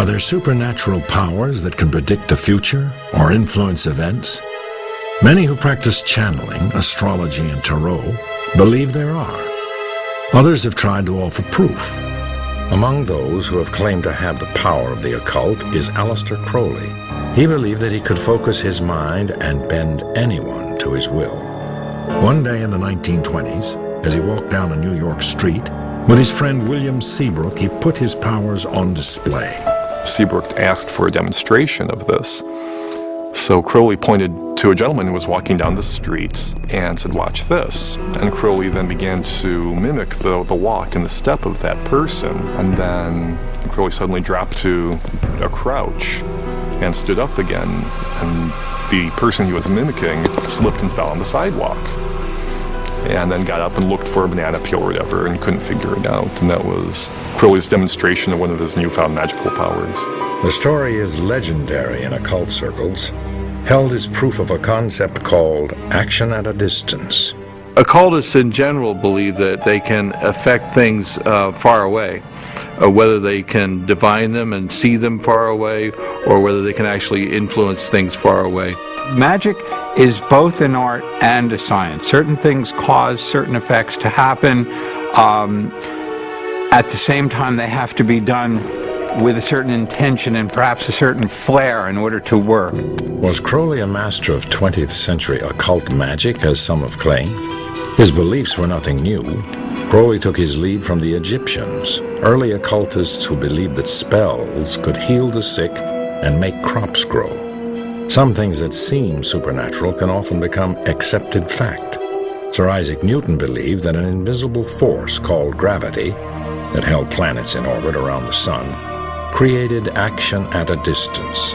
Are there supernatural powers that can predict the future or influence events? Many who practice channeling, astrology, and tarot believe there are. Others have tried to offer proof. Among those who have claimed to have the power of the occult is Aleister Crowley. He believed that he could focus his mind and bend anyone to his will. One day in the 1920s, as he walked down a New York street, with his friend William Seabrook, he put his powers on display. Seabrook asked for a demonstration of this. So Crowley pointed to a gentleman who was walking down the street and said, "Watch this." And Crowley then began to mimic the walk and the step of that person. And then Crowley suddenly dropped to a crouch and stood up again. And the person he was mimicking slipped and fell on the sidewalk. And then got up and looked for a banana peel or whatever and couldn't figure it out. And that was Crowley's demonstration of one of his newfound magical powers. The story is legendary in occult circles, held as proof of a concept called action at a distance. Occultists in general believe that they can affect things far away, whether they can divine them and see them far away, or whether they can actually influence things far away. Magic is both an art and a science. Certain things cause certain effects to happen. At the same time, they have to be done with a certain intention and perhaps a certain flair in order to work. Was Crowley a master of 20th century occult magic, as some have claimed? His beliefs were nothing new. Crowley took his lead from the Egyptians, early occultists who believed that spells could heal the sick and make crops grow. Some things that seem supernatural can often become accepted fact. Sir Isaac Newton believed that an invisible force called gravity that held planets in orbit around the sun created action at a distance.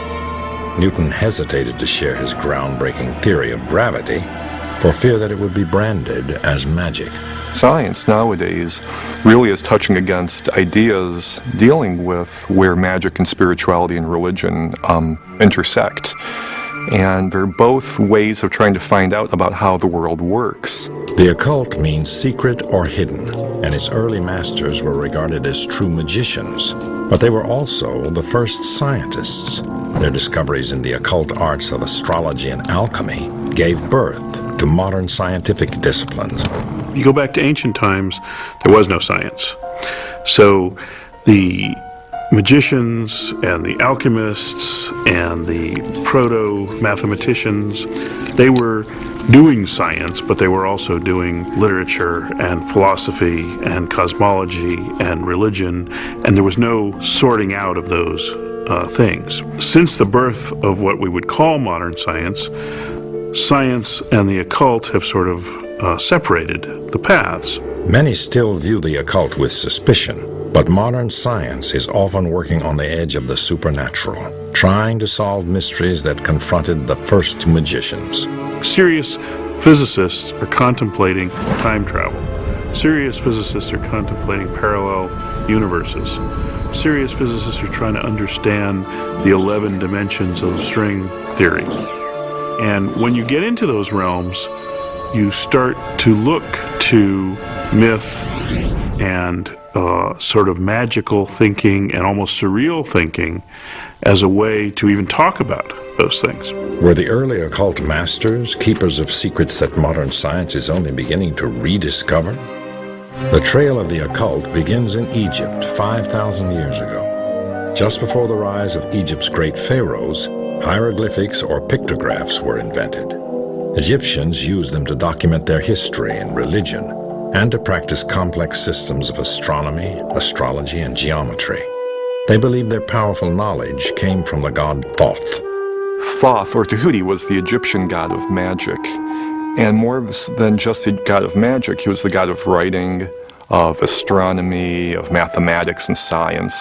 Newton hesitated to share his groundbreaking theory of gravity for fear that it would be branded as magic. Science nowadays really is touching against ideas dealing with where magic and spirituality and religion intersect. And they're both ways of trying to find out about how the world works. The occult means secret or hidden, and its early masters were regarded as true magicians, but they were also the first scientists. Their discoveries in the occult arts of astrology and alchemy gave birth to modern scientific disciplines. You go back to ancient times, there was no science. So the magicians and the alchemists and the proto-mathematicians, they were doing science, but they were also doing literature and philosophy and cosmology and religion, and there was no sorting out of those things. Since the birth of what we would call modern science, science and the occult have sort of separated the paths. Many still view the occult with suspicion, but modern science is often working on the edge of the supernatural, trying to solve mysteries that confronted the first magicians. Serious physicists are contemplating time travel. Serious physicists are contemplating parallel universes. Serious physicists are trying to understand the 11 dimensions of string theory. And when you get into those realms, you start to look to myth and sort of magical thinking and almost surreal thinking as a way to even talk about those things. Were the early occult masters keepers of secrets that modern science is only beginning to rediscover? The trail of the occult begins in Egypt 5,000 years ago. Just before the rise of Egypt's great pharaohs, hieroglyphics or pictographs were invented. Egyptians used them to document their history and religion, and to practice complex systems of astronomy, astrology, and geometry. They believed their powerful knowledge came from the god Thoth. Thoth, or Tahuti, was the Egyptian god of magic. And more than just the god of magic, he was the god of writing, of astronomy, of mathematics and science.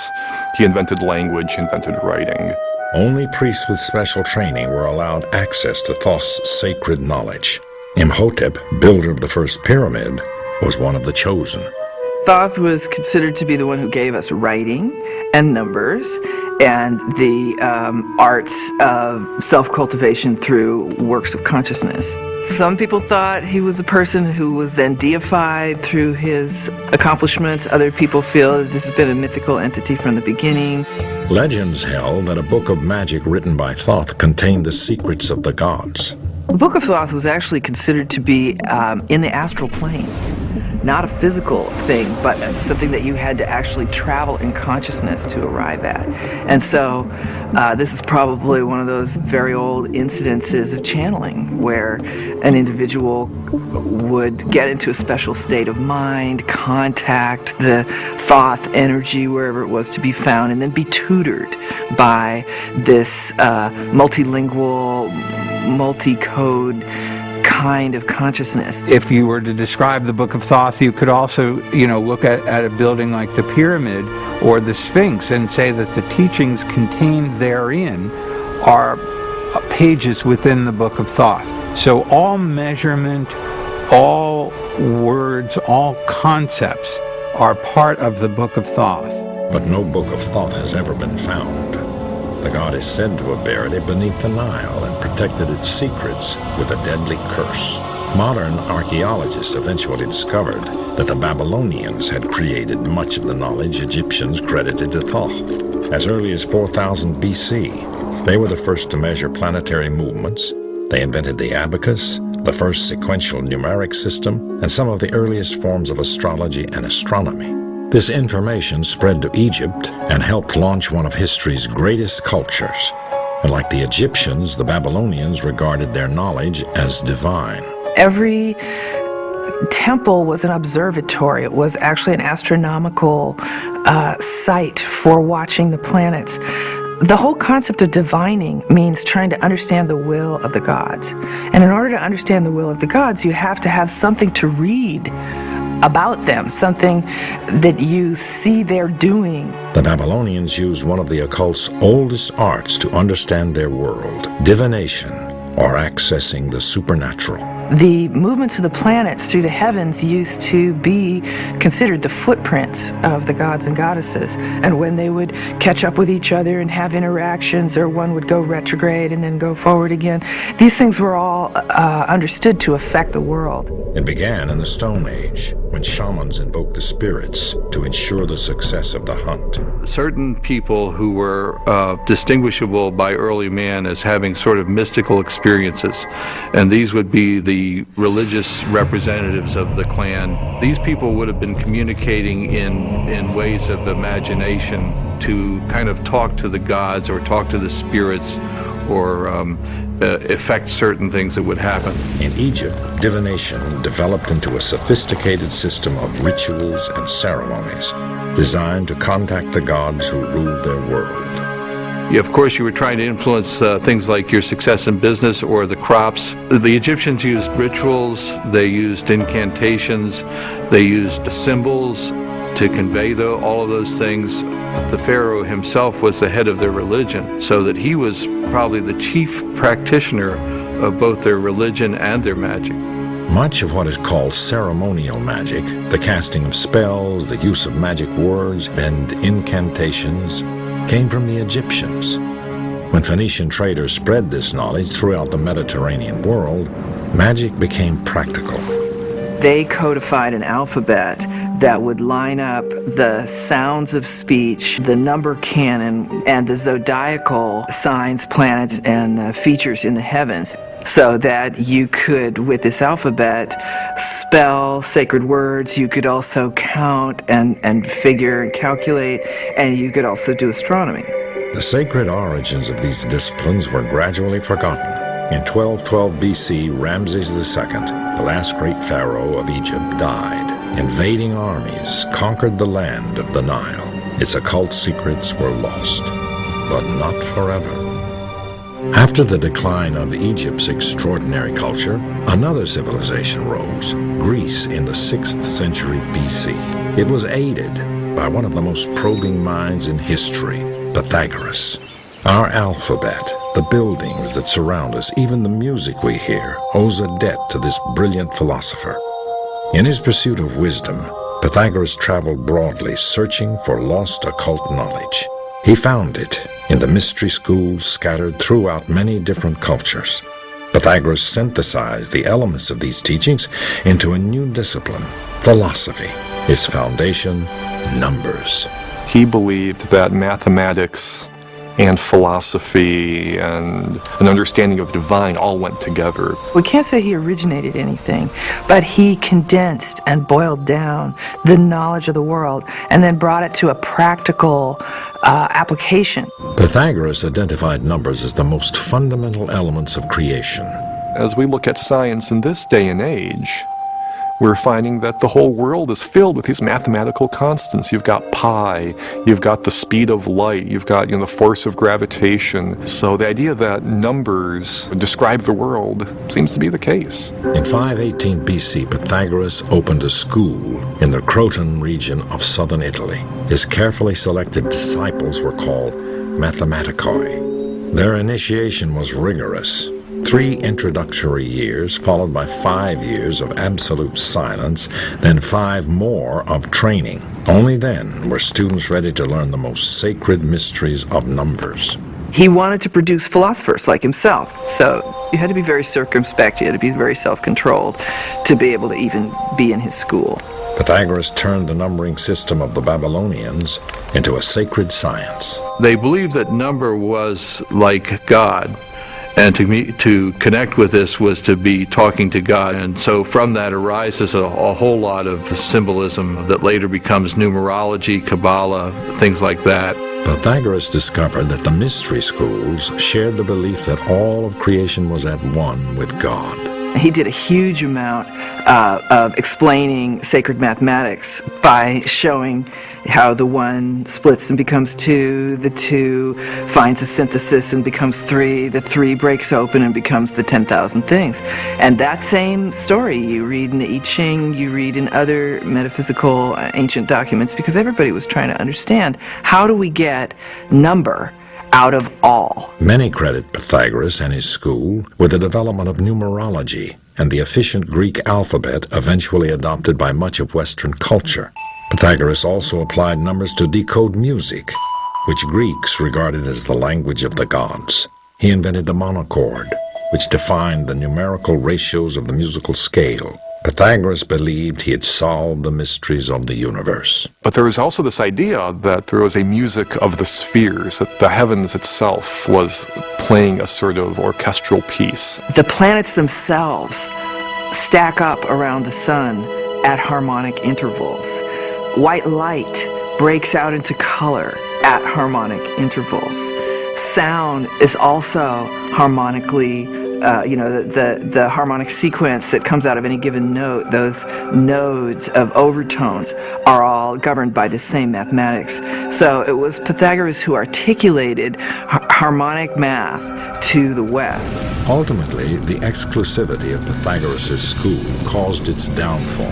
He invented language, invented writing. Only priests with special training were allowed access to Thoth's sacred knowledge. Imhotep, builder of the first pyramid, was one of the chosen. Thoth was considered to be the one who gave us writing and numbers and the arts of self-cultivation through works of consciousness. Some people thought he was a person who was then deified through his accomplishments. Other people feel that this has been a mythical entity from the beginning. Legends held that a book of magic written by Thoth contained the secrets of the gods. The Book of Thoth was actually considered to be in the astral plane. Not a physical thing, but something that you had to actually travel in consciousness to arrive at. And so this is probably one of those very old incidences of channeling where an individual would get into a special state of mind, contact the Thoth energy wherever it was to be found, and then be tutored by this multilingual, multi-code kind of consciousness. If you were to describe the Book of Thoth, you could also, look at a building like the Pyramid or the Sphinx and say that the teachings contained therein are pages within the Book of Thoth. So all measurement, all words, all concepts are part of the Book of Thoth. But no book of Thoth has ever been found. The god is said to have buried it beneath the Nile and protected its secrets with a deadly curse. Modern archaeologists eventually discovered that the Babylonians had created much of the knowledge Egyptians credited to Thoth. As early as 4000 BC, they were the first to measure planetary movements. They invented the abacus, the first sequential numeric system, and some of the earliest forms of astrology and astronomy. This information spread to Egypt and helped launch one of history's greatest cultures. And like the Egyptians, the Babylonians regarded their knowledge as divine. Every temple was an observatory. It was actually an astronomical site for watching the planets. The whole concept of divining means trying to understand the will of the gods. And in order to understand the will of the gods, you have to have something to read about them, something that you see they're doing. The Babylonians used one of the occult's oldest arts to understand their world, divination, or accessing the supernatural. The movements of the planets through the heavens used to be considered the footprints of the gods and goddesses. And when they would catch up with each other and have interactions, or one would go retrograde and then go forward again, these things were all understood to affect the world. It began in the Stone Age, when shamans invoked the spirits to ensure the success of the hunt. Certain people who were distinguishable by early man as having sort of mystical experiences, and these would be the religious representatives of the clan. These people would have been communicating in ways of imagination to kind of talk to the gods or talk to the spirits or affect certain things that would happen. In Egypt, divination developed into a sophisticated system of rituals and ceremonies designed to contact the gods who ruled their world. Of course, you were trying to influence things like your success in business or the crops. The Egyptians used rituals, they used incantations, they used symbols to convey all of those things. The pharaoh himself was the head of their religion, so that he was probably the chief practitioner of both their religion and their magic. Much of what is called ceremonial magic, the casting of spells, the use of magic words and incantations, came from the Egyptians. When Phoenician traders spread this knowledge throughout the Mediterranean world, magic became practical. They codified an alphabet that would line up the sounds of speech, the number canon, and the zodiacal signs, planets, and features in the heavens, so that you could, with this alphabet, spell sacred words. You could also count and figure and calculate, and you could also do astronomy. The sacred origins of these disciplines were gradually forgotten. In 1212 BC, Ramses II, the last great pharaoh of Egypt, died. Invading armies conquered the land of the Nile. Its occult secrets were lost, but not forever. After the decline of Egypt's extraordinary culture, another civilization rose, Greece, in the 6th century BC. It was aided by one of the most probing minds in history, Pythagoras. Our alphabet, the buildings that surround us, even the music we hear, owes a debt to this brilliant philosopher. In his pursuit of wisdom, Pythagoras traveled broadly, searching for lost occult knowledge. He found it in the mystery schools scattered throughout many different cultures. Pythagoras synthesized the elements of these teachings into a new discipline, philosophy. Its foundation, numbers. He believed that mathematics and philosophy and an understanding of the divine all went together. We can't say he originated anything, but he condensed and boiled down the knowledge of the world and then brought it to a practical application. Pythagoras identified numbers as the most fundamental elements of creation. As we look at science in this day and age, we're finding that the whole world is filled with these mathematical constants. You've got pi, you've got the speed of light, you've got the force of gravitation. So the idea that numbers describe the world seems to be the case. In 518 BC, Pythagoras opened a school in the Croton region of southern Italy. His carefully selected disciples were called mathematicoi. Their initiation was rigorous. 3 introductory years, followed by 5 years of absolute silence, then 5 more of training. Only then were students ready to learn the most sacred mysteries of numbers. He wanted to produce philosophers like himself, so you had to be very circumspect, you had to be very self-controlled to be able to even be in his school. Pythagoras turned the numbering system of the Babylonians into a sacred science. They believed that number was like God. And to connect with this was to be talking to God. And so from that arises a whole lot of symbolism that later becomes numerology, Kabbalah, things like that. Pythagoras discovered that the mystery schools shared the belief that all of creation was at one with God. He did a huge amount of explaining sacred mathematics by showing how the 1 splits and becomes 2, the 2 finds a synthesis and becomes 3, the 3 breaks open and becomes the 10,000 things. And that same story you read in the I Ching, you read in other metaphysical ancient documents, because everybody was trying to understand, how do we get number out of all? Many credit Pythagoras and his school with the development of numerology and the efficient Greek alphabet eventually adopted by much of Western culture. Pythagoras also applied numbers to decode music, which Greeks regarded as the language of the gods. He invented the monochord, which defined the numerical ratios of the musical scale. Pythagoras believed he had solved the mysteries of the universe. But there was also this idea that there was a music of the spheres, that the heavens itself was playing a sort of orchestral piece. The planets themselves stack up around the sun at harmonic intervals. White light breaks out into color at harmonic intervals. Sound is also harmonically the harmonic sequence that comes out of any given note, those nodes of overtones are all governed by the same mathematics. So it was Pythagoras who articulated harmonic math to the West. Ultimately, the exclusivity of Pythagoras' school caused its downfall.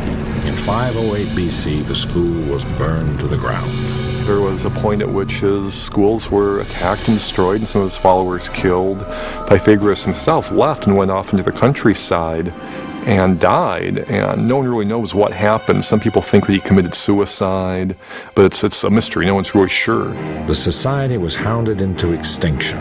In 508 BC, the school was burned to the ground. There was a point at which his schools were attacked and destroyed and some of his followers killed. Pythagoras himself left and went off into the countryside and died, and no one really knows what happened. Some people think that he committed suicide, but it's a mystery. No one's really sure. The society was hounded into extinction.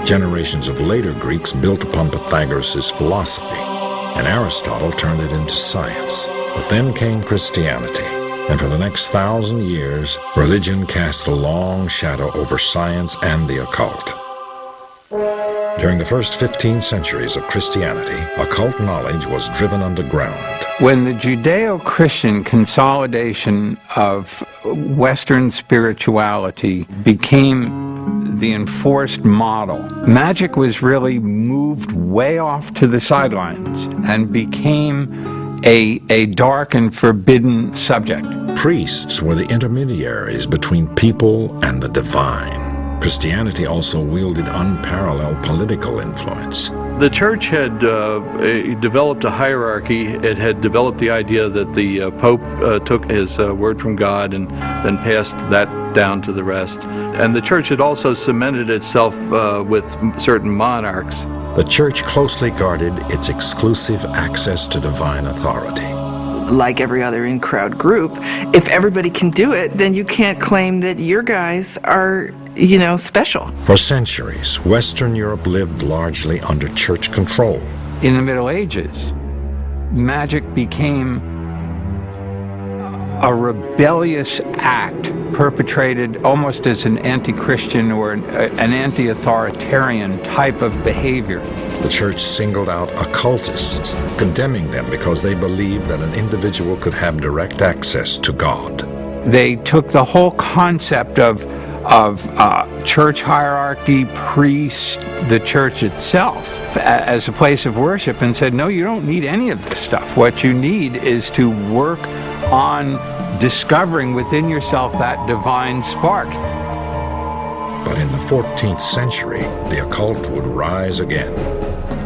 Generations of later Greeks built upon Pythagoras' philosophy, and Aristotle turned it into science. But then came Christianity. And for the next 1,000 years, religion cast a long shadow over science and the occult. During the first 15 centuries of Christianity, occult knowledge was driven underground. When the Judeo-Christian consolidation of Western spirituality became the enforced model, magic was really moved way off to the sidelines and became a dark and forbidden subject. Priests were the intermediaries between people and the divine. Christianity also wielded unparalleled political influence. The church had developed a hierarchy. It had developed the idea that the Pope took his word from God and then passed that down to the rest. And the church had also cemented itself with certain monarchs. The church closely guarded its exclusive access to divine authority. Like every other in-crowd group, if everybody can do it, then you can't claim that your guys are, special. For centuries, Western Europe lived largely under church control. In the Middle Ages, magic became a rebellious act perpetrated almost as an anti-Christian or an anti-authoritarian type of behavior. The church singled out occultists, condemning them because they believed that an individual could have direct access to God. They took the whole concept of church hierarchy, priests, the church itself, as a place of worship and said, no, you don't need any of this stuff. What you need is to work on discovering within yourself that divine spark. But in the 14th century, the occult would rise again.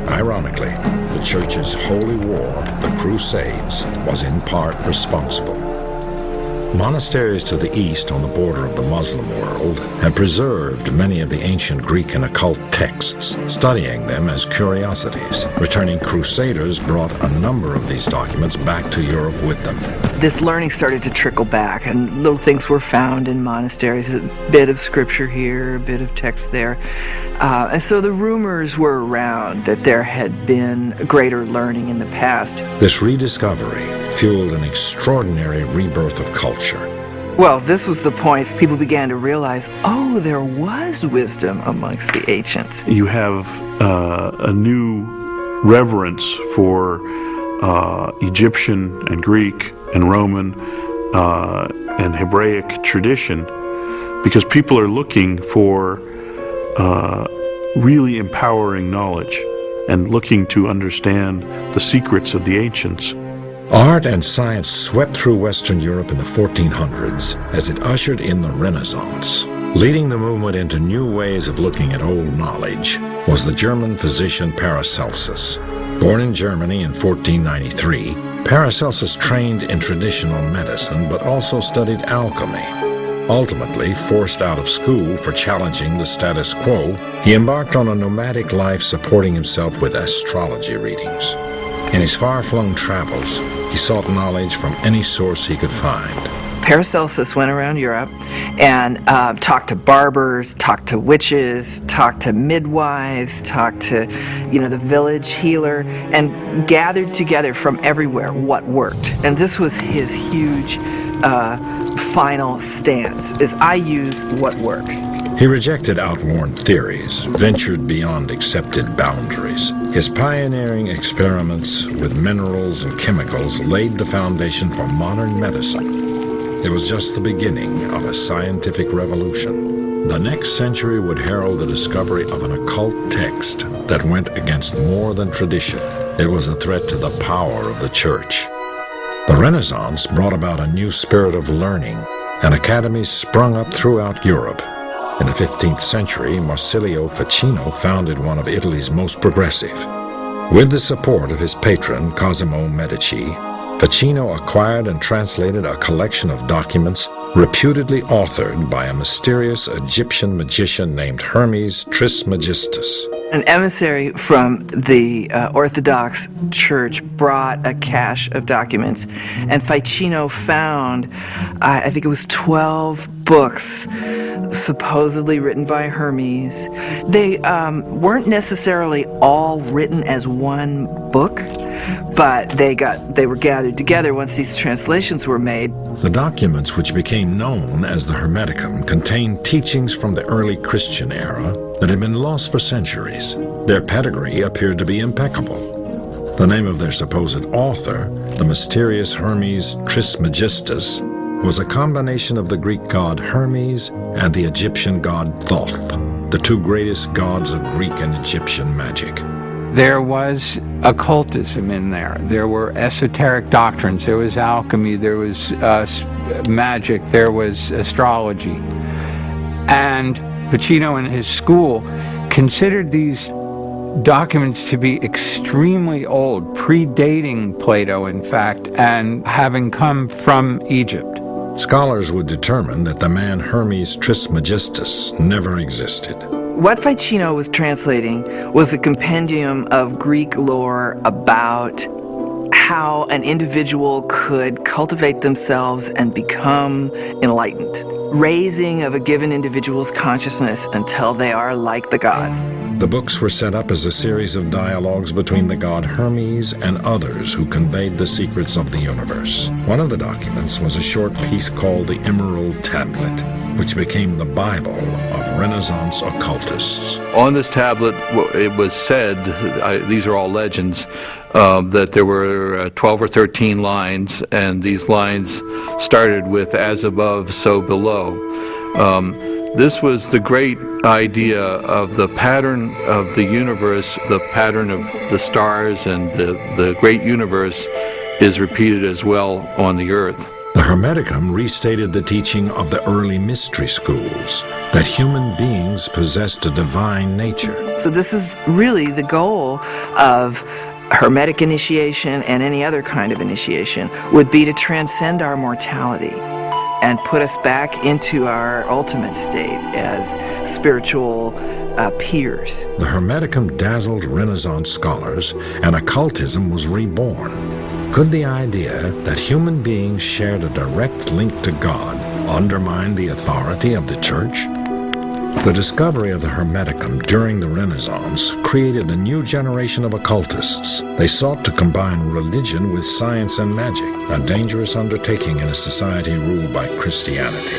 Ironically, the church's holy war, the Crusades, was in part responsible. Monasteries to the east on the border of the Muslim world had preserved many of the ancient Greek and occult texts, studying them as curiosities. Returning crusaders brought a number of these documents back to Europe with them. This learning started to trickle back, and little things were found in monasteries, a bit of scripture here, a bit of text there. And so the rumors were around that there had been greater learning in the past. This rediscovery fueled an extraordinary rebirth of culture. Well, this was the point people began to realize, oh, there was wisdom amongst the ancients. You have a new reverence for Egyptian and Greek and Roman and Hebraic tradition, because people are looking for really empowering knowledge and looking to understand the secrets of the ancients. Art and science swept through Western Europe in the 1400s as it ushered in the Renaissance. Leading the movement into new ways of looking at old knowledge was the German physician Paracelsus. Born in Germany in 1493, Paracelsus trained in traditional medicine but also studied alchemy. Ultimately, forced out of school for challenging the status quo, he embarked on a nomadic life supporting himself with astrology readings. In his far-flung travels, he sought knowledge from any source he could find. Paracelsus went around Europe and talked to barbers, talked to witches, talked to midwives, talked to, the village healer, and gathered together from everywhere what worked. And this was his huge final stance, is I use what works. He rejected outworn theories, ventured beyond accepted boundaries. His pioneering experiments with minerals and chemicals laid the foundation for modern medicine. It was just the beginning of a scientific revolution. The next century would herald the discovery of an occult text that went against more than tradition. It was a threat to the power of the church. The Renaissance brought about a new spirit of learning, and academies sprung up throughout Europe. In the 15th century, Marsilio Ficino founded one of Italy's most progressive. With the support of his patron, Cosimo Medici, Ficino acquired and translated a collection of documents reputedly authored by a mysterious Egyptian magician named Hermes Trismegistus. An emissary from the Orthodox Church brought a cache of documents, and Ficino found, I think it was 12 books supposedly written by Hermes. They weren't necessarily all written as one book, but they were gathered together once these translations were made. The documents, which became known as the Hermeticum, contained teachings from the early Christian era that had been lost for centuries. Their pedigree appeared to be impeccable. The name of their supposed author, the mysterious Hermes Trismegistus, was a combination of the Greek god Hermes and the Egyptian god Thoth, the two greatest gods of Greek and Egyptian magic. There was occultism in there. There were esoteric doctrines. There was alchemy. There was magic. There was astrology. And Ficino and his school considered these documents to be extremely old, predating Plato, in fact, and having come from Egypt. Scholars would determine that the man Hermes Trismegistus never existed. What Ficino was translating was a compendium of Greek lore about how an individual could cultivate themselves and become enlightened, raising of a given individual's consciousness until they are like the gods. The books were set up as a series of dialogues between the god Hermes and others who conveyed the secrets of the universe. One of the documents was a short piece called the Emerald Tablet, which became the Bible of Renaissance occultists. On this tablet, it was said, these are all legends, that there were 12 or 13 lines, and these lines started with "as above, so below." This was the great idea of the pattern of the universe, the pattern of the stars and the great universe is repeated as well on the earth. The Hermeticum restated the teaching of the early mystery schools, that human beings possessed a divine nature. So this is really the goal of Hermetic initiation and any other kind of initiation, would be to transcend our mortality and put us back into our ultimate state as spiritual peers. The Hermeticum dazzled Renaissance scholars, and occultism was reborn. Could the idea that human beings shared a direct link to God undermine the authority of the Church? The discovery of the Hermeticum during the Renaissance created a new generation of occultists. They sought to combine religion with science and magic, a dangerous undertaking in a society ruled by Christianity.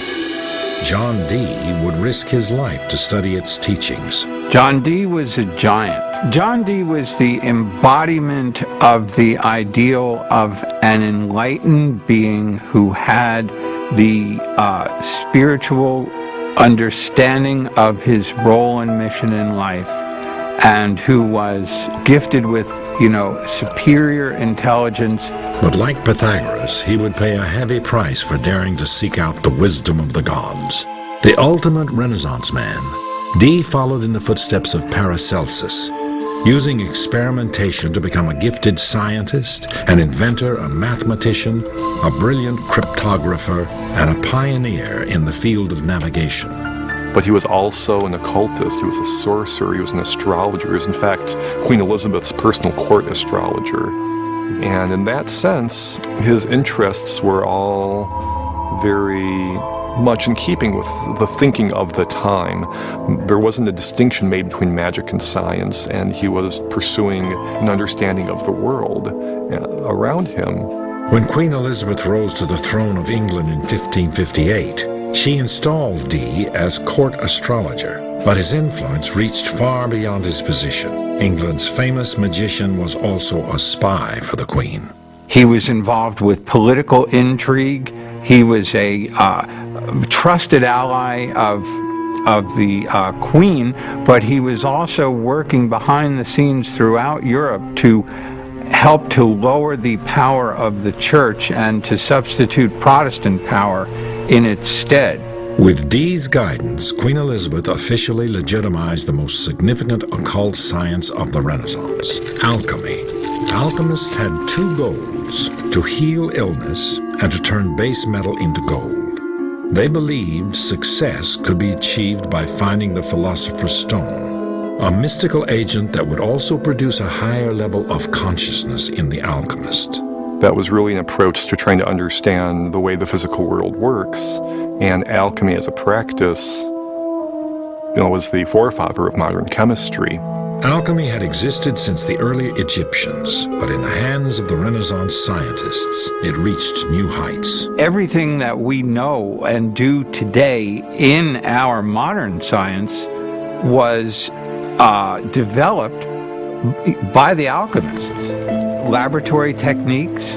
John Dee would risk his life to study its teachings. John Dee was a giant. John Dee was the embodiment of the ideal of an enlightened being who had the spiritual understanding of his role and mission in life, and who was gifted with, superior intelligence. But like Pythagoras, he would pay a heavy price for daring to seek out the wisdom of the gods. The ultimate Renaissance man, Dee followed in the footsteps of Paracelsus, using experimentation to become a gifted scientist, an inventor, a mathematician, a brilliant cryptographer, and a pioneer in the field of navigation. But he was also an occultist, he was a sorcerer, he was an astrologer. He was, in fact, Queen Elizabeth's personal court astrologer. And in that sense, his interests were all very much in keeping with the thinking of the time. There wasn't a distinction made between magic and science, and he was pursuing an understanding of the world around him. When Queen Elizabeth rose to the throne of England in 1558, she installed Dee as court astrologer, but his influence reached far beyond his position. England's famous magician was also a spy for the Queen. He was involved with political intrigue. He was a trusted ally of the Queen, but he was also working behind the scenes throughout Europe to help to lower the power of the Church and to substitute Protestant power in its stead. With Dee's guidance, Queen Elizabeth officially legitimized the most significant occult science of the Renaissance, alchemy. Alchemists had two goals: to heal illness and to turn base metal into gold. They believed success could be achieved by finding the Philosopher's Stone, a mystical agent that would also produce a higher level of consciousness in the alchemist. That was really an approach to trying to understand the way the physical world works, and alchemy as a practice, was the forefather of modern chemistry. Alchemy had existed since the early Egyptians, but in the hands of the Renaissance scientists, it reached new heights. Everything that we know and do today in our modern science was developed by the alchemists. Laboratory techniques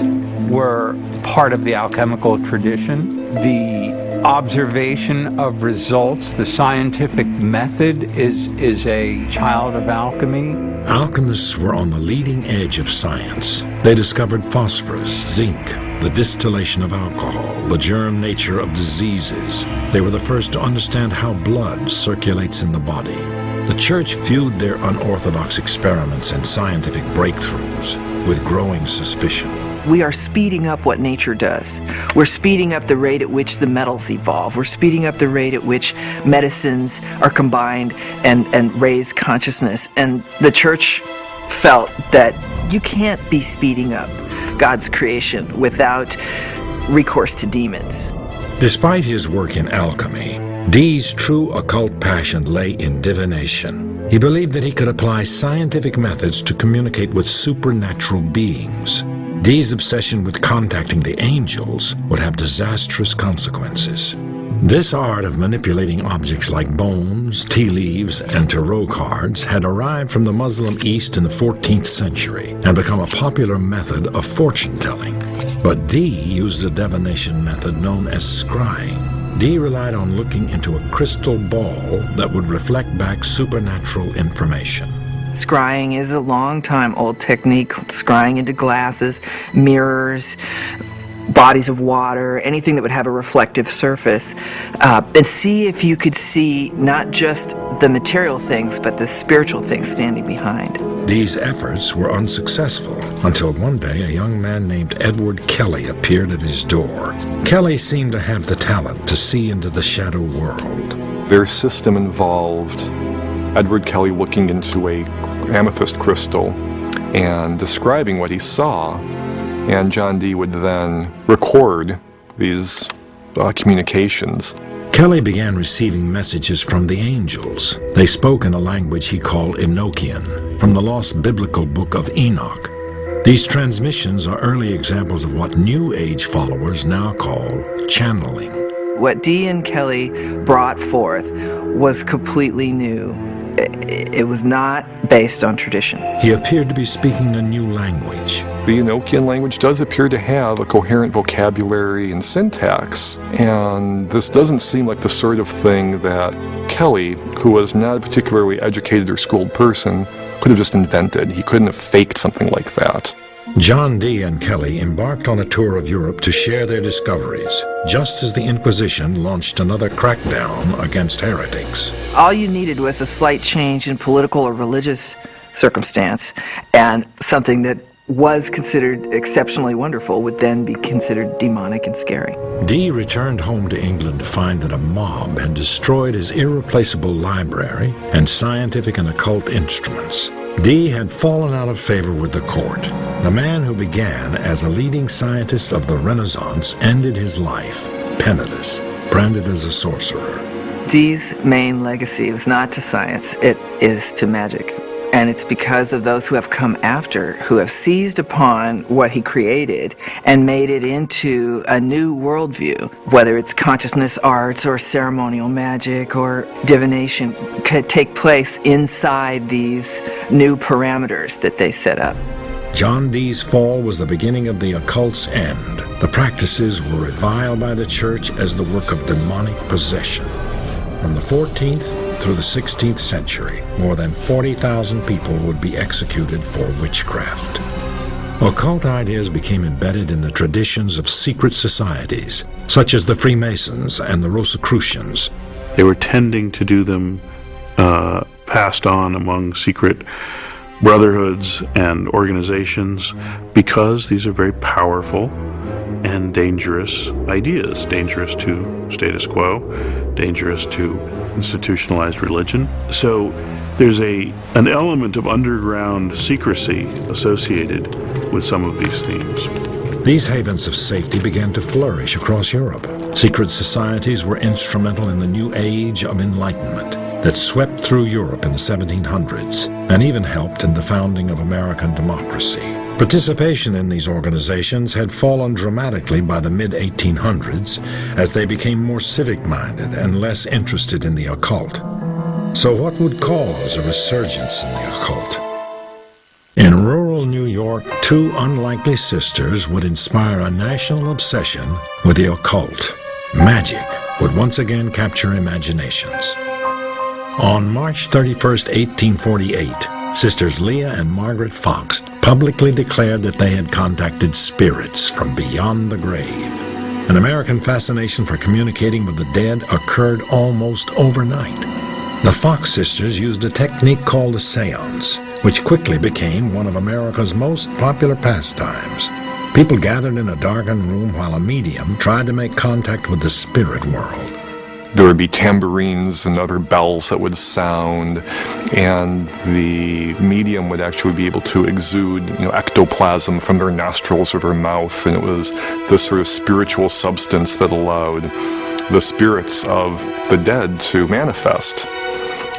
were part of the alchemical tradition. The observation of results, the scientific method is a child of alchemy. Alchemists were on the leading edge of science. They discovered phosphorus, zinc, the distillation of alcohol, the germ nature of diseases. They were the first to understand how blood circulates in the body. The Church viewed their unorthodox experiments and scientific breakthroughs with growing suspicion. We are speeding up what nature does. We're speeding up the rate at which the metals evolve. We're speeding up the rate at which medicines are combined and raise consciousness. And the Church felt that you can't be speeding up God's creation without recourse to demons. Despite his work in alchemy, Dee's true occult passion lay in divination. He believed that he could apply scientific methods to communicate with supernatural beings. Dee's obsession with contacting the angels would have disastrous consequences. This art of manipulating objects like bones, tea leaves, and tarot cards had arrived from the Muslim East in the 14th century and become a popular method of fortune-telling. But Dee used a divination method known as scrying. Dee relied on looking into a crystal ball that would reflect back supernatural information. Scrying is a long-time-old technique, scrying into glasses, mirrors, bodies of water, anything that would have a reflective surface, and see if you could see not just the material things, but the spiritual things standing behind. These efforts were unsuccessful until one day a young man named Edward Kelly appeared at his door. Kelly seemed to have the talent to see into the shadow world. Their system involved Edward Kelly looking into a amethyst crystal and describing what he saw, and John Dee would then record these communications. Kelly began receiving messages from the angels. They spoke in a language he called Enochian, from the lost biblical book of Enoch. These transmissions are early examples of what New Age followers now call channeling. What Dee and Kelly brought forth was completely new. It was not based on tradition. He appeared to be speaking a new language. The Enochian language does appear to have a coherent vocabulary and syntax, and this doesn't seem like the sort of thing that Kelly, who was not a particularly educated or schooled person, could have just invented. He couldn't have faked something like that. John Dee and Kelly embarked on a tour of Europe to share their discoveries, just as the Inquisition launched another crackdown against heretics. All you needed was a slight change in political or religious circumstance, and something that was considered exceptionally wonderful would then be considered demonic and scary. Dee returned home to England to find that a mob had destroyed his irreplaceable library and scientific and occult instruments. Dee had fallen out of favor with the court. The man who began as a leading scientist of the Renaissance ended his life penniless, branded as a sorcerer. Dee's main legacy was not to science, it is to magic. And it's because of those who have come after, who have seized upon what he created and made it into a new worldview. Whether it's consciousness arts or ceremonial magic or divination, could take place inside these new parameters that they set up. John Dee's fall was the beginning of the occult's end. The practices were reviled by the church as the work of demonic possession. From the 14th through the 16th century, more than 40,000 people would be executed for witchcraft. Occult ideas became embedded in the traditions of secret societies, such as the Freemasons and the Rosicrucians. They were tending to do them passed on among secret brotherhoods and organizations because these are very powerful and dangerous ideas, dangerous to status quo, dangerous to institutionalized religion. So there's an element of underground secrecy associated with some of these themes. These havens of safety began to flourish across Europe. Secret societies were instrumental in the new age of enlightenment that swept through Europe in the 1700s and even helped in the founding of American democracy. Participation in these organizations had fallen dramatically by the mid-1800s as they became more civic-minded and less interested in the occult. So what would cause a resurgence in the occult? In rural New York, two unlikely sisters would inspire a national obsession with the occult. Magic would once again capture imaginations. On March 31st, 1848, Sisters Leah and Margaret Fox publicly declared that they had contacted spirits from beyond the grave. An American fascination for communicating with the dead occurred almost overnight. The Fox sisters used a technique called a seance, which quickly became one of America's most popular pastimes. People gathered in a darkened room while a medium tried to make contact with the spirit world. There would be tambourines and other bells that would sound, and the medium would actually be able to exude, ectoplasm from their nostrils or their mouth, and it was this sort of spiritual substance that allowed the spirits of the dead to manifest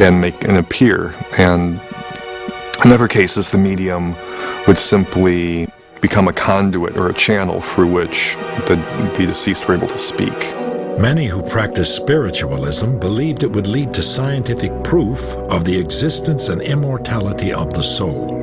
and appear. And in other cases, the medium would simply become a conduit or a channel through which the deceased were able to speak. Many who practiced spiritualism believed it would lead to scientific proof of the existence and immortality of the soul.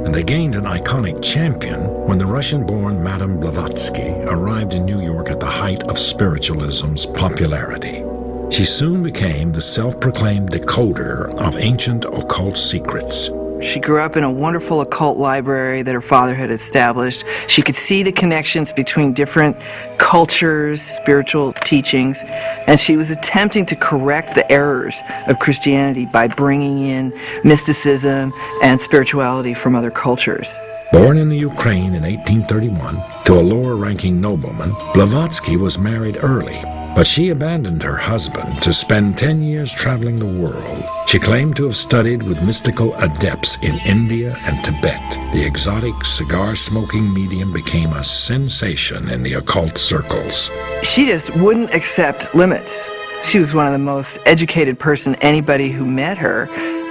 And they gained an iconic champion when the Russian-born Madame Blavatsky arrived in New York at the height of spiritualism's popularity. She soon became the self-proclaimed decoder of ancient occult secrets. She grew up in a wonderful occult library that her father had established. She could see the connections between different cultures, spiritual teachings, and she was attempting to correct the errors of Christianity by bringing in mysticism and spirituality from other cultures. Born in the Ukraine in 1831 to a lower-ranking nobleman, Blavatsky was married early, but she abandoned her husband to spend 10 years traveling the world. She claimed to have studied with mystical adepts in India and Tibet. The exotic cigar-smoking medium became a sensation in the occult circles. She just wouldn't accept limits. She was one of the most educated person anybody who met her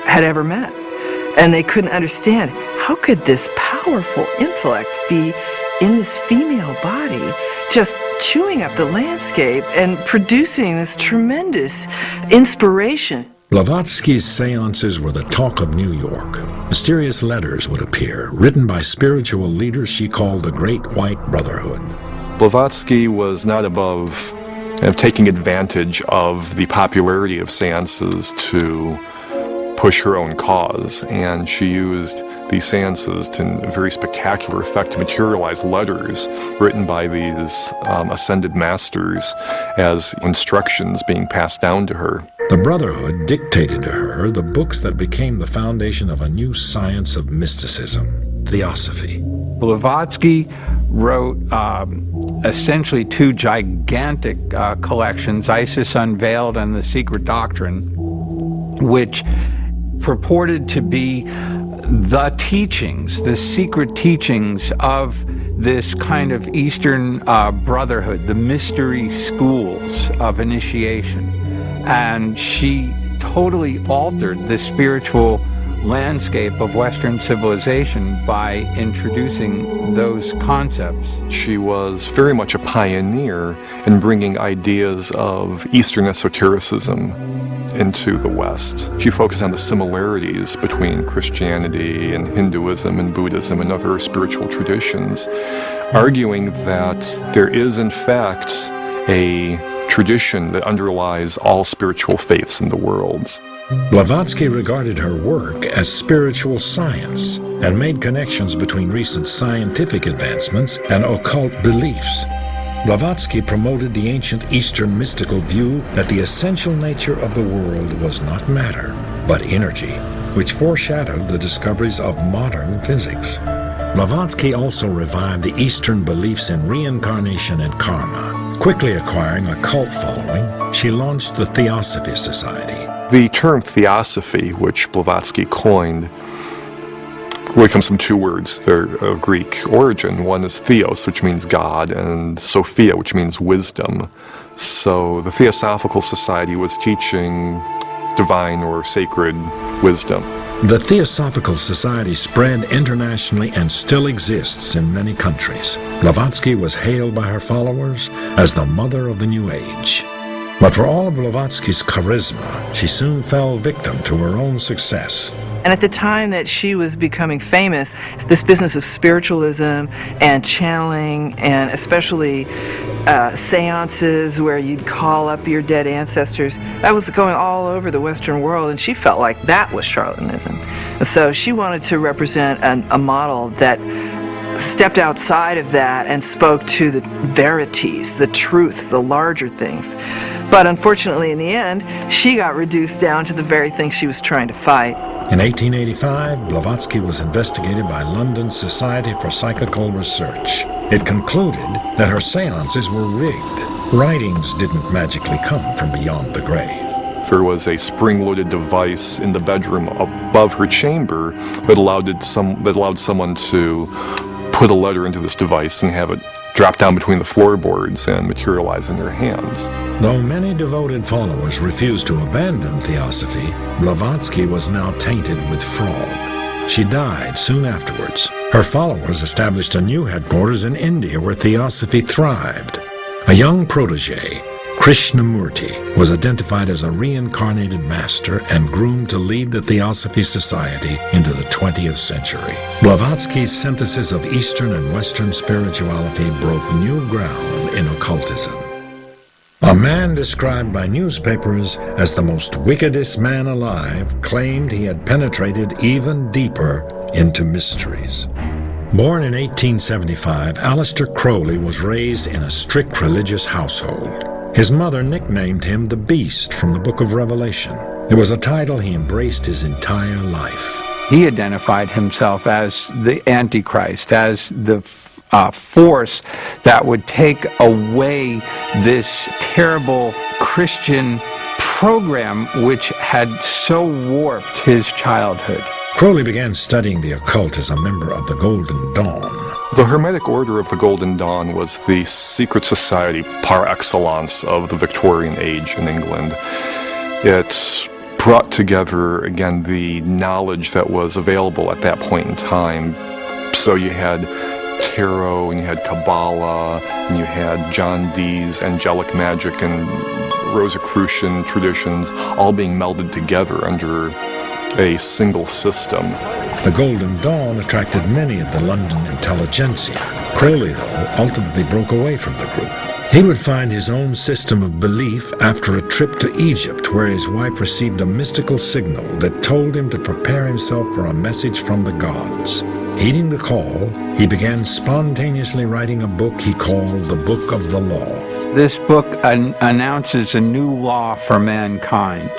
had ever met. And they couldn't understand, how could this powerful intellect be in this female body, just chewing up the landscape and producing this tremendous inspiration? Blavatsky's seances were the talk of New York. Mysterious letters would appear, written by spiritual leaders she called the Great White Brotherhood. Blavatsky was not above taking advantage of the popularity of seances to push her own cause, and she used these seances to very spectacular effect to materialize letters written by these ascended masters as instructions being passed down to her. The Brotherhood dictated to her the books that became the foundation of a new science of mysticism, Theosophy. Blavatsky wrote essentially two gigantic collections, Isis Unveiled and The Secret Doctrine, which purported to be the teachings, the secret teachings of this kind of Eastern brotherhood, the mystery schools of initiation. And she totally altered the spiritual landscape of Western civilization by introducing those concepts. She was very much a pioneer in bringing ideas of Eastern esotericism into the West. She focused on the similarities between Christianity and Hinduism and Buddhism and other spiritual traditions, arguing that there is in fact a tradition that underlies all spiritual faiths in the world. Blavatsky regarded her work as spiritual science and made connections between recent scientific advancements and occult beliefs. Blavatsky promoted the ancient Eastern mystical view that the essential nature of the world was not matter, but energy, which foreshadowed the discoveries of modern physics. Blavatsky also revived the Eastern beliefs in reincarnation and karma. Quickly acquiring a cult following, she launched the Theosophy Society. The term Theosophy, which Blavatsky coined, really comes from two words. They're of Greek origin. One is theos, which means God, and Sophia, which means wisdom. So the Theosophical Society was teaching divine or sacred wisdom. The Theosophical Society spread internationally and still exists in many countries. Blavatsky was hailed by her followers as the mother of the New Age. But for all of Blavatsky's charisma, she soon fell victim to her own success. And at the time that she was becoming famous, this business of spiritualism and channeling, and especially seances where you'd call up your dead ancestors, that was going all over the Western world, and she felt like that was charlatanism. And so she wanted to represent a model that stepped outside of that and spoke to the verities, the truths, the larger things. But unfortunately, in the end, she got reduced down to the very thing she was trying to fight. In 1885, Blavatsky was investigated by London's Society for Psychical Research. It concluded that her seances were rigged. Writings didn't magically come from beyond the grave. There was a spring-loaded device in the bedroom above her chamber that allowed someone to put a letter into this device and have it drop down between the floorboards and materialize in your hands. Though many devoted followers refused to abandon Theosophy, Blavatsky was now tainted with fraud. She died soon afterwards. Her followers established a new headquarters in India where Theosophy thrived. A young protege, Krishnamurti, was identified as a reincarnated master and groomed to lead the Theosophy Society into the 20th century. Blavatsky's synthesis of Eastern and Western spirituality broke new ground in occultism. A man described by newspapers as the most wickedest man alive claimed he had penetrated even deeper into mysteries. Born in 1875, Aleister Crowley was raised in a strict religious household. His mother nicknamed him the Beast from the Book of Revelation. It was a title he embraced his entire life. He identified himself as the Antichrist, as the force that would take away this terrible Christian program which had so warped his childhood. Crowley began studying the occult as a member of the Golden Dawn. The Hermetic Order of the Golden Dawn was the secret society par excellence of the Victorian age in England. It brought together, again, the knowledge that was available at that point in time. So you had tarot, and you had Kabbalah, and you had John Dee's angelic magic and Rosicrucian traditions all being melded together under a single system. The Golden Dawn attracted many of the London intelligentsia. Crowley, though, ultimately broke away from the group. He would find his own system of belief after a trip to Egypt, where his wife received a mystical signal that told him to prepare himself for a message from the gods. Heeding the call, he began spontaneously writing a book he called the Book of the Law. This book announces a new law for mankind.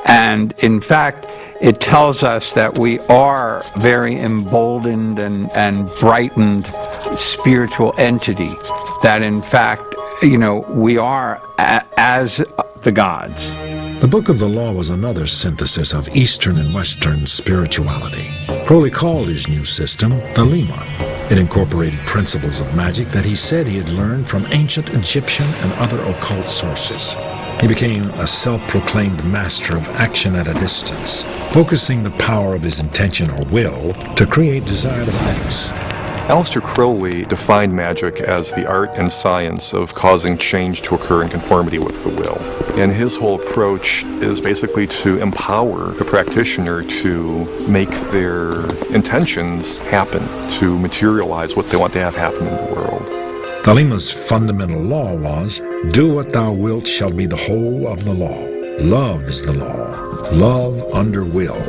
And in fact, it tells us that we are very emboldened and brightened spiritual entity, that in fact, we are as the gods. The Book of the Law was another synthesis of Eastern and Western spirituality. Crowley called his new system the Lima. It incorporated principles of magic that he said he had learned from ancient Egyptian and other occult sources. He became a self-proclaimed master of action at a distance, focusing the power of his intention or will to create desired effects. Aleister Crowley defined magic as the art and science of causing change to occur in conformity with the will. And his whole approach is basically to empower the practitioner to make their intentions happen, to materialize what they want to have happen in the world. The Lima's fundamental law was, "Do what thou wilt shall be the whole of the law. Love is the law. Love under will."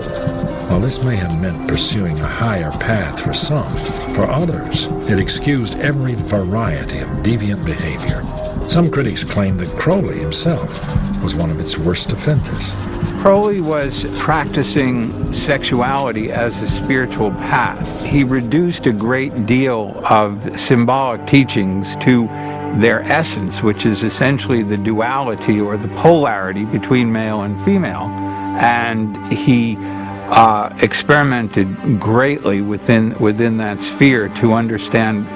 While this may have meant pursuing a higher path for some, for others, it excused every variety of deviant behavior. Some critics claim that Crowley himself was one of its worst offenders. Crowley was practicing sexuality as a spiritual path. He reduced a great deal of symbolic teachings to their essence, which is essentially the duality or the polarity between male and female. And he experimented greatly within that sphere to understand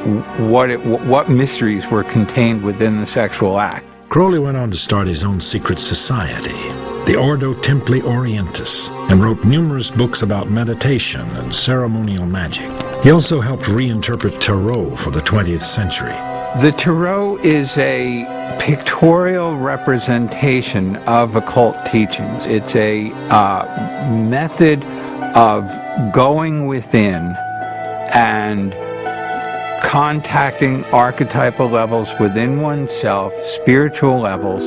what mysteries were contained within the sexual act. Crowley went on to start his own secret society, the Ordo Templi Orientis, and wrote numerous books about meditation and ceremonial magic. He also helped reinterpret tarot for the 20th century. The tarot is a pictorial representation of occult teachings. It's a method of going within and contacting archetypal levels within oneself, spiritual levels,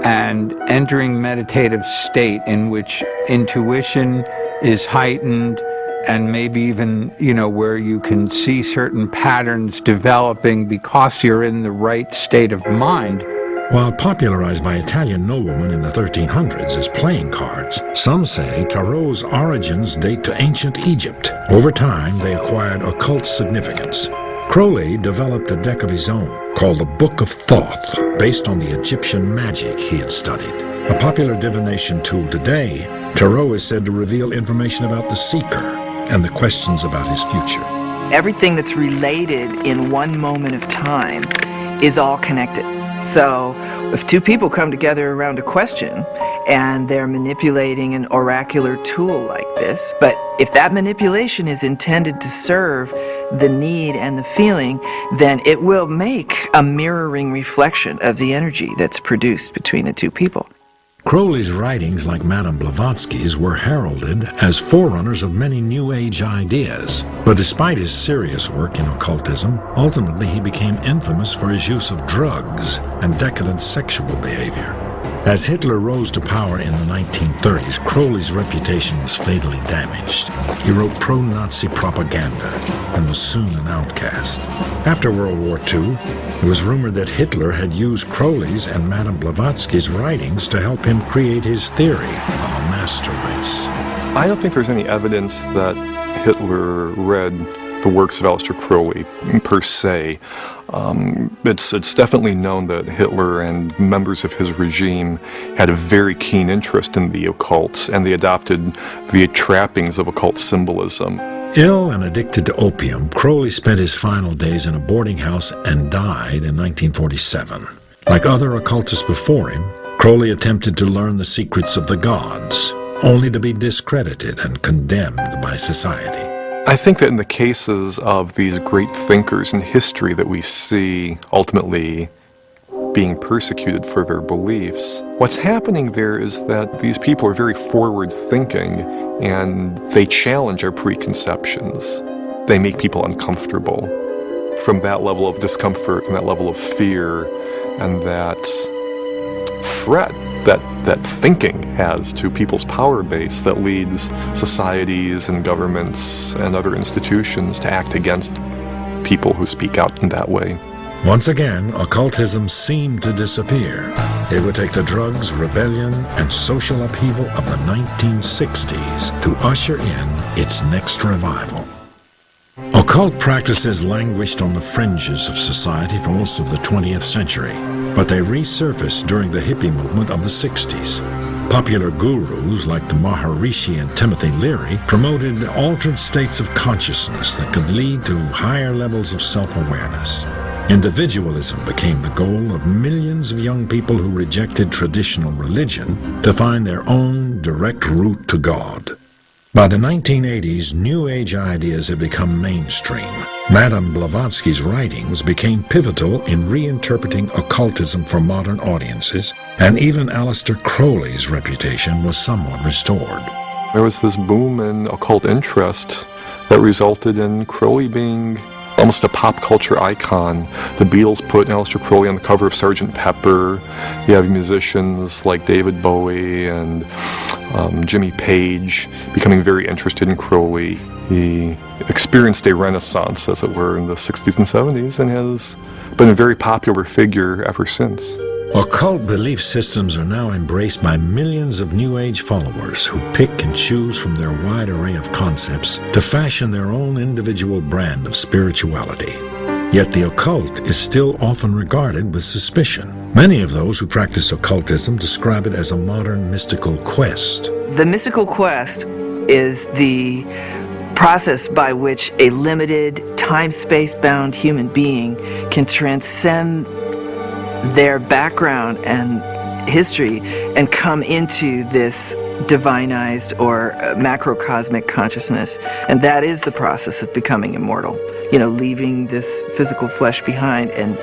and entering meditative state in which intuition is heightened, and maybe even, where you can see certain patterns developing because you're in the right state of mind. While popularized by Italian noblemen in the 1300s as playing cards, some say tarot's origins date to ancient Egypt. Over time, they acquired occult significance. Crowley developed a deck of his own, called the Book of Thoth, based on the Egyptian magic he had studied. A popular divination tool today, tarot is said to reveal information about the seeker and the questions about his future. everything that's related in one moment of time is all connected. So if two people come together around a question and they're manipulating an oracular tool like this, but if that manipulation is intended to serve the need and the feeling, then it will make a mirroring reflection of the energy that's produced between the two people. Crowley's writings, like Madame Blavatsky's, were heralded as forerunners of many New Age ideas. But despite his serious work in occultism, ultimately he became infamous for his use of drugs and decadent sexual behavior. As Hitler rose to power in the 1930s, Crowley's reputation was fatally damaged. He wrote pro-Nazi propaganda and was soon an outcast. After World War II, it was rumored that Hitler had used Crowley's and Madame Blavatsky's writings to help him create his theory of a master race. I don't think there's any evidence that Hitler read the works of Aleister Crowley per se. It's definitely known that Hitler and members of his regime had a very keen interest in the occult, and they adopted the trappings of occult symbolism. Ill and addicted to opium, Crowley spent his final days in a boarding house and died in 1947. Like other occultists before him, Crowley attempted to learn the secrets of the gods, only to be discredited and condemned by society. I think that in the cases of these great thinkers in history that we see ultimately being persecuted for their beliefs, what's happening there is that these people are very forward-thinking and they challenge our preconceptions. They make people uncomfortable. From that level of discomfort and that level of fear and that threat that thinking has to people's power base, that leads societies and governments and other institutions to act against people who speak out in that way. Once again, occultism seemed to disappear. It would take the drugs, rebellion, and social upheaval of the 1960s to usher in its next revival. Occult practices languished on the fringes of society for most of the 20th century, but they resurfaced during the hippie movement of the 60s. Popular gurus like the Maharishi and Timothy Leary promoted altered states of consciousness that could lead to higher levels of self-awareness. Individualism became the goal of millions of young people who rejected traditional religion to find their own direct route to God. By the 1980s, New Age ideas had become mainstream. Madame Blavatsky's writings became pivotal in reinterpreting occultism for modern audiences, and even Aleister Crowley's reputation was somewhat restored. There was this boom in occult interest that resulted in Crowley being almost a pop culture icon. The Beatles put Aleister Crowley on the cover of Sgt. Pepper. You have musicians like David Bowie and Jimmy Page becoming very interested in Crowley. He experienced a renaissance, as it were, in the 60s and 70s and has been a very popular figure ever since. Occult belief systems are now embraced by millions of New Age followers who pick and choose from their wide array of concepts to fashion their own individual brand of spirituality. Yet the occult is still often regarded with suspicion. Many of those who practice occultism describe it as a modern mystical quest. The mystical quest is the process by which a limited, time-space bound human being can transcend their background and history and come into this divinized or macrocosmic consciousness. And that is the process of becoming immortal. Leaving this physical flesh behind and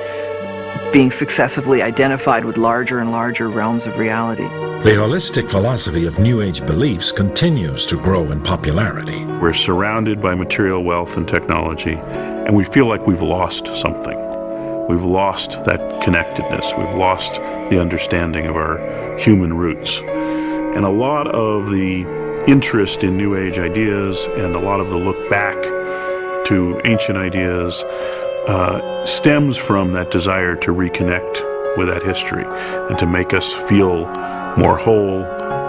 being successively identified with larger and larger realms of reality. The holistic philosophy of New Age beliefs continues to grow in popularity. We're surrounded by material wealth and technology, and we feel like we've lost something. We've lost that connectedness. We've lost the understanding of our human roots. And a lot of the interest in New Age ideas and a lot of the look back to ancient ideas stems from that desire to reconnect with that history and to make us feel more whole,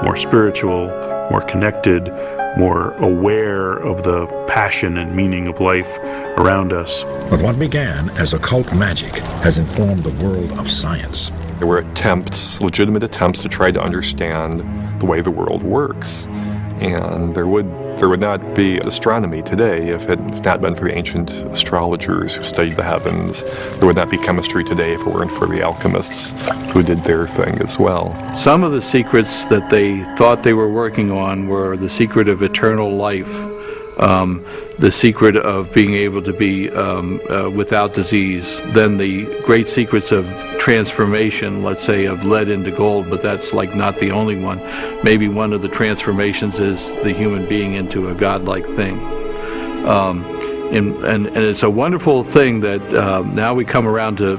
more spiritual, more connected, more aware of the passion and meaning of life around us. But what began as occult magic has informed the world of science. There were attempts, legitimate attempts, to try to understand the way the world works. And there would not be astronomy today if it had not been for the ancient astrologers who studied the heavens. There would not be chemistry today if it weren't for the alchemists who did their thing as well. Some of the secrets that they thought they were working on were the secret of eternal life, the secret of being able to be without disease, then the great secrets of transformation, let's say of lead into gold, but that's like not the only one. Maybe one of the transformations is the human being into a godlike thing. And it's a wonderful thing that now we come around to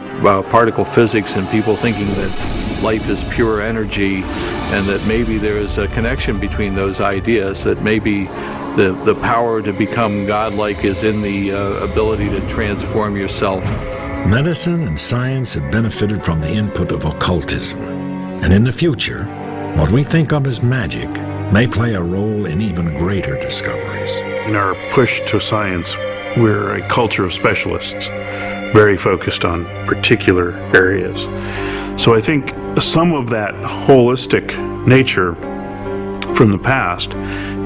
particle physics and people thinking that life is pure energy, and that maybe there is a connection between those ideas, that maybe the power to become godlike is in the ability to transform yourself. Medicine and science have benefited from the input of occultism, and in the future, what we think of as magic may play a role in even greater discoveries. In our push to science, we're a culture of specialists, very focused on particular areas. So I think some of that holistic nature from the past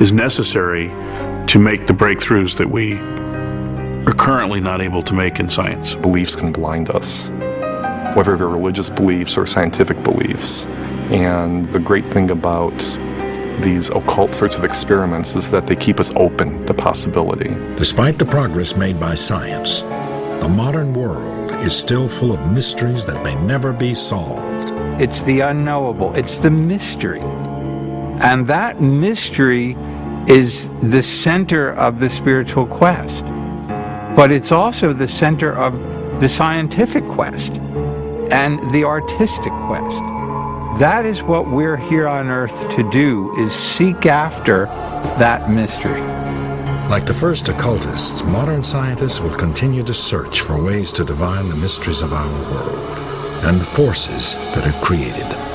is necessary to make the breakthroughs that we are currently not able to make in science. Beliefs can blind us, whether they're religious beliefs or scientific beliefs. And the great thing about these occult sorts of experiments is that they keep us open to possibility. Despite the progress made by science, the modern world is still full of mysteries that may never be solved. It's the unknowable. It's the mystery. And that mystery is the center of the spiritual quest. But it's also the center of the scientific quest and the artistic quest. That is what we're here on Earth to do, is seek after that mystery. Like the first occultists, modern scientists will continue to search for ways to divine the mysteries of our world and the forces that have created them.